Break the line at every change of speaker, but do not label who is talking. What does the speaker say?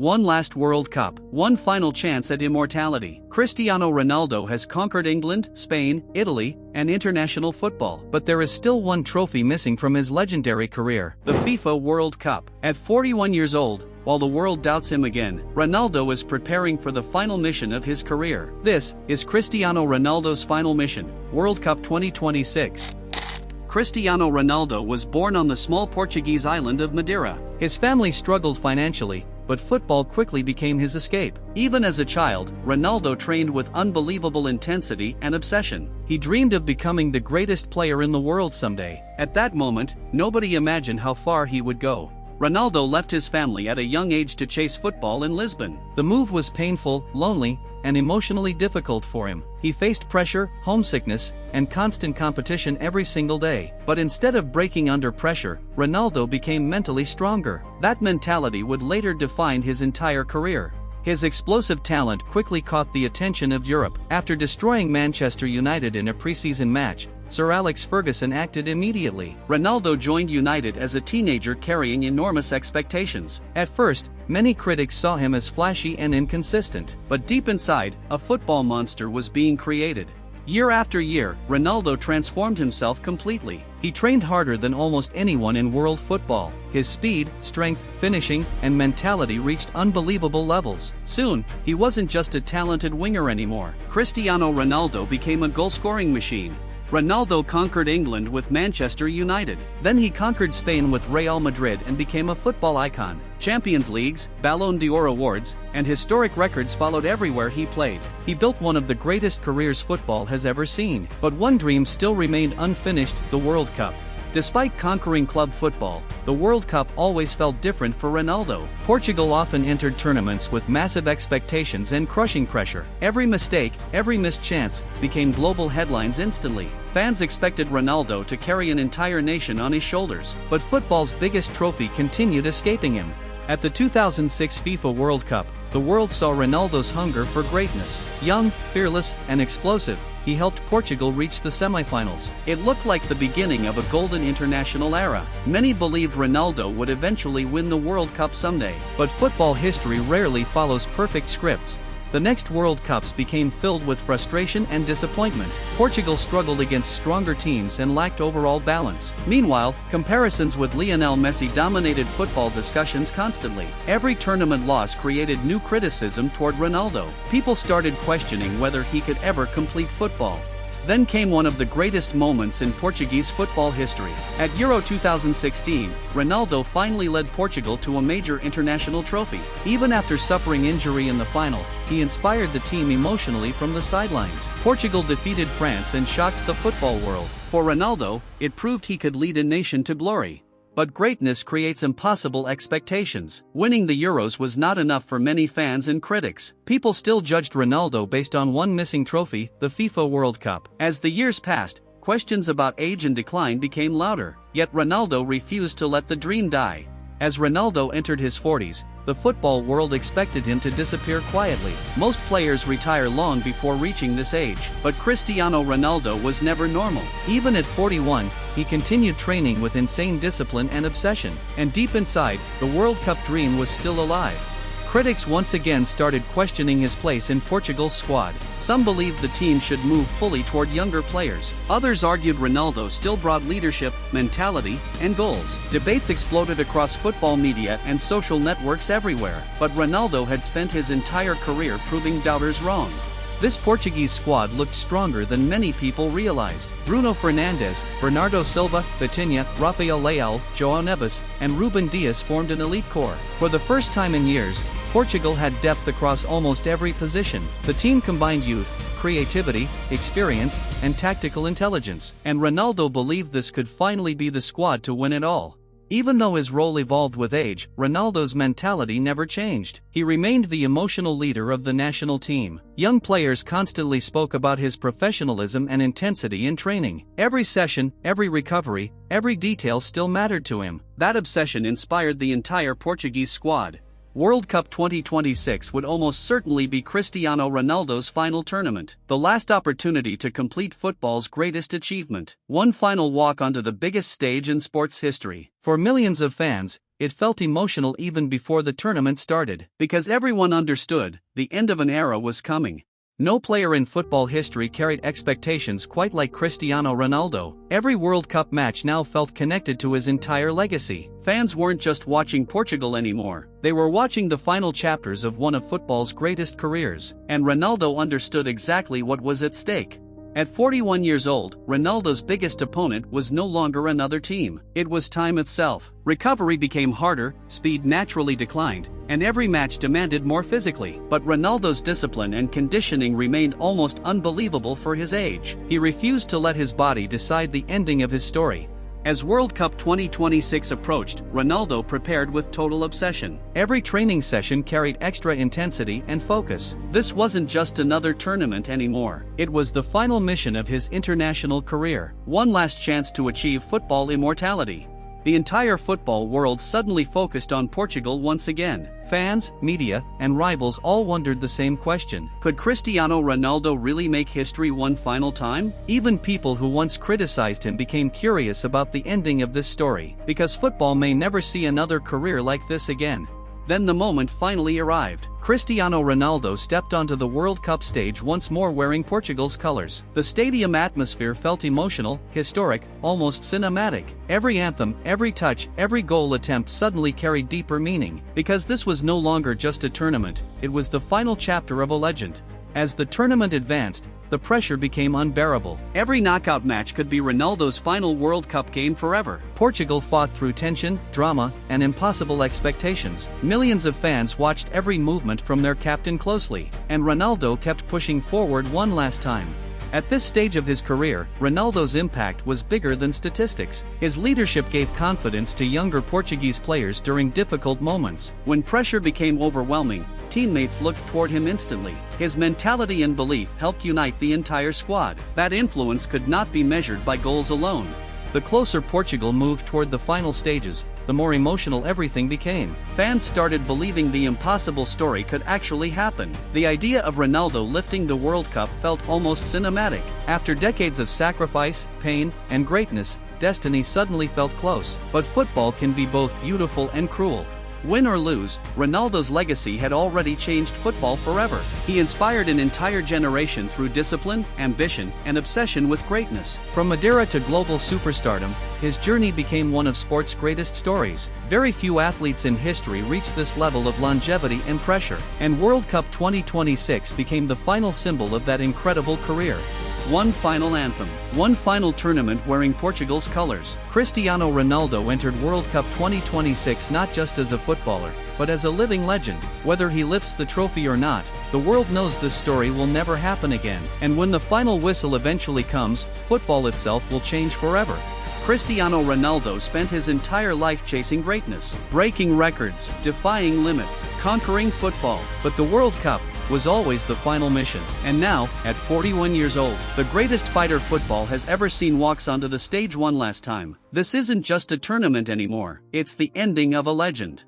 one last World Cup, one final chance at immortality. Cristiano Ronaldo has conquered England, Spain, Italy, and international football. But there is still one trophy missing from his legendary career: the FIFA World Cup. At 41 years old, while the world doubts him again, Ronaldo is preparing for the final mission of his career. This is Cristiano Ronaldo's final mission, World Cup 2026. Cristiano Ronaldo was born on the small Portuguese island of Madeira. His family struggled financially, but football quickly became his escape. Even as a child, Ronaldo trained with unbelievable intensity and obsession. He dreamed of becoming the greatest player in the world someday. At that moment, nobody imagined how far he would go. Ronaldo left his family at a young age to chase football in Lisbon. The move was painful, lonely, and emotionally difficult for him. He faced pressure, homesickness, and constant competition every single day. But instead of breaking under pressure, Ronaldo became mentally stronger. That mentality would later define his entire career. His explosive talent quickly caught the attention of Europe. After destroying Manchester United in a preseason match, Sir Alex Ferguson acted immediately. Ronaldo joined United as a teenager carrying enormous expectations. At first, many critics saw him as flashy and inconsistent, but deep inside, a football monster was being created. Year after year, Ronaldo transformed himself completely. He trained harder than almost anyone in world football. His speed, strength, finishing, and mentality reached unbelievable levels. Soon, he wasn't just a talented winger anymore. Cristiano Ronaldo became a goal-scoring machine. Ronaldo conquered England with Manchester United. Then he conquered Spain with Real Madrid and became a football icon. Champions Leagues, Ballon d'Or awards, and historic records followed everywhere he played. He built one of the greatest careers football has ever seen. But one dream still remained unfinished: the World Cup. Despite conquering club football, the World Cup always felt different for Ronaldo. Portugal often entered tournaments with massive expectations and crushing pressure. Every mistake, every missed chance, became global headlines instantly. Fans expected Ronaldo to carry an entire nation on his shoulders. But football's biggest trophy continued escaping him. At the 2006 FIFA World Cup, the world saw Ronaldo's hunger for greatness. Young, fearless, and explosive, he helped Portugal reach the semifinals. It looked like the beginning of a golden international era. Many believed Ronaldo would eventually win the World Cup someday. But football history rarely follows perfect scripts. The next World Cups became filled with frustration and disappointment. Portugal struggled against stronger teams and lacked overall balance. Meanwhile, comparisons with Lionel Messi dominated football discussions constantly. Every tournament loss created new criticism toward Ronaldo. People started questioning whether he could ever complete football. Then came one of the greatest moments in Portuguese football history. At Euro 2016, Ronaldo finally led Portugal to a major international trophy. Even after suffering injury in the final, he inspired the team emotionally from the sidelines. Portugal defeated France and shocked the football world. For Ronaldo, it proved he could lead a nation to glory. But greatness creates impossible expectations. Winning the Euros was not enough for many fans and critics. People still judged Ronaldo based on one missing trophy, the FIFA World Cup. As the years passed, questions about age and decline became louder. Yet Ronaldo refused to let the dream die. As Ronaldo entered his 40s, the football world expected him to disappear quietly. Most players retire long before reaching this age. But Cristiano Ronaldo was never normal. Even at 41, he continued training with insane discipline and obsession. And deep inside, the World Cup dream was still alive. Critics once again started questioning his place in Portugal's squad. Some believed the team should move fully toward younger players. Others argued Ronaldo still brought leadership, mentality, and goals. Debates exploded across football media and social networks everywhere. But Ronaldo had spent his entire career proving doubters wrong. This Portuguese squad looked stronger than many people realized. Bruno Fernandes, Bernardo Silva, Vitinha, Rafael Leao, João Neves, and Ruben Dias formed an elite core. For the first time in years, Portugal had depth across almost every position. The team combined youth, creativity, experience, and tactical intelligence. And Ronaldo believed this could finally be the squad to win it all. Even though his role evolved with age, Ronaldo's mentality never changed. He remained the emotional leader of the national team. Young players constantly spoke about his professionalism and intensity in training. Every session, every recovery, every detail still mattered to him. That obsession inspired the entire Portuguese squad. World Cup 2026 would almost certainly be Cristiano Ronaldo's final tournament, the last opportunity to complete football's greatest achievement. One final walk onto the biggest stage in sports history. For millions of fans, it felt emotional even before the tournament started, because everyone understood the end of an era was coming. No player in football history carried expectations quite like Cristiano Ronaldo. Every World Cup match now felt connected to his entire legacy. Fans weren't just watching Portugal anymore, they were watching the final chapters of one of football's greatest careers, and Ronaldo understood exactly what was at stake. At 41 years old, Ronaldo's biggest opponent was no longer another team, it was time itself. Recovery became harder, speed naturally declined, and every match demanded more physically. But Ronaldo's discipline and conditioning remained almost unbelievable for his age. He refused to let his body decide the ending of his story. As World Cup 2026 approached, Ronaldo prepared with total obsession. Every training session carried extra intensity and focus. This wasn't just another tournament anymore. It was the final mission of his international career. One last chance to achieve football immortality. The entire football world suddenly focused on Portugal once again. Fans, media, and rivals all wondered the same question. Could Cristiano Ronaldo really make history one final time? Even people who once criticized him became curious about the ending of this story, because football may never see another career like this again. Then the moment finally arrived. Cristiano Ronaldo stepped onto the World Cup stage once more wearing Portugal's colors. The stadium atmosphere felt emotional, historic, almost cinematic. Every anthem, every touch, every goal attempt suddenly carried deeper meaning, because this was no longer just a tournament, it was the final chapter of a legend. As the tournament advanced, the pressure became unbearable. Every knockout match could be Ronaldo's final World Cup game forever. Portugal fought through tension, drama, and impossible expectations. Millions of fans watched every movement from their captain closely, and Ronaldo kept pushing forward one last time. At this stage of his career, Ronaldo's impact was bigger than statistics. His leadership gave confidence to younger Portuguese players during difficult moments. When pressure became overwhelming, teammates looked toward him instantly. His mentality and belief helped unite the entire squad. That influence could not be measured by goals alone. The closer Portugal moved toward the final stages, the more emotional everything became. Fans started believing the impossible story could actually happen. The idea of Ronaldo lifting the World Cup felt almost cinematic. After decades of sacrifice, pain, and greatness, destiny suddenly felt close. But football can be both beautiful and cruel. Win or lose, Ronaldo's legacy had already changed football forever. He inspired an entire generation through discipline, ambition, and obsession with greatness. From Madeira to global superstardom, his journey became one of sport's greatest stories. Very few athletes in history reached this level of longevity and pressure, and World Cup 2026 became the final symbol of that incredible career. One final anthem. One final tournament wearing Portugal's colors. Cristiano Ronaldo entered World Cup 2026 not just as a footballer, but as a living legend. Whether he lifts the trophy or not, the world knows this story will never happen again. And when the final whistle eventually comes, football itself will change forever. Cristiano Ronaldo spent his entire life chasing greatness, breaking records, defying limits, conquering football. But the World Cup was always the final mission. And now, at 41 years old, the greatest fighter football has ever seen walks onto the stage one last time. This isn't just a tournament anymore, it's the ending of a legend.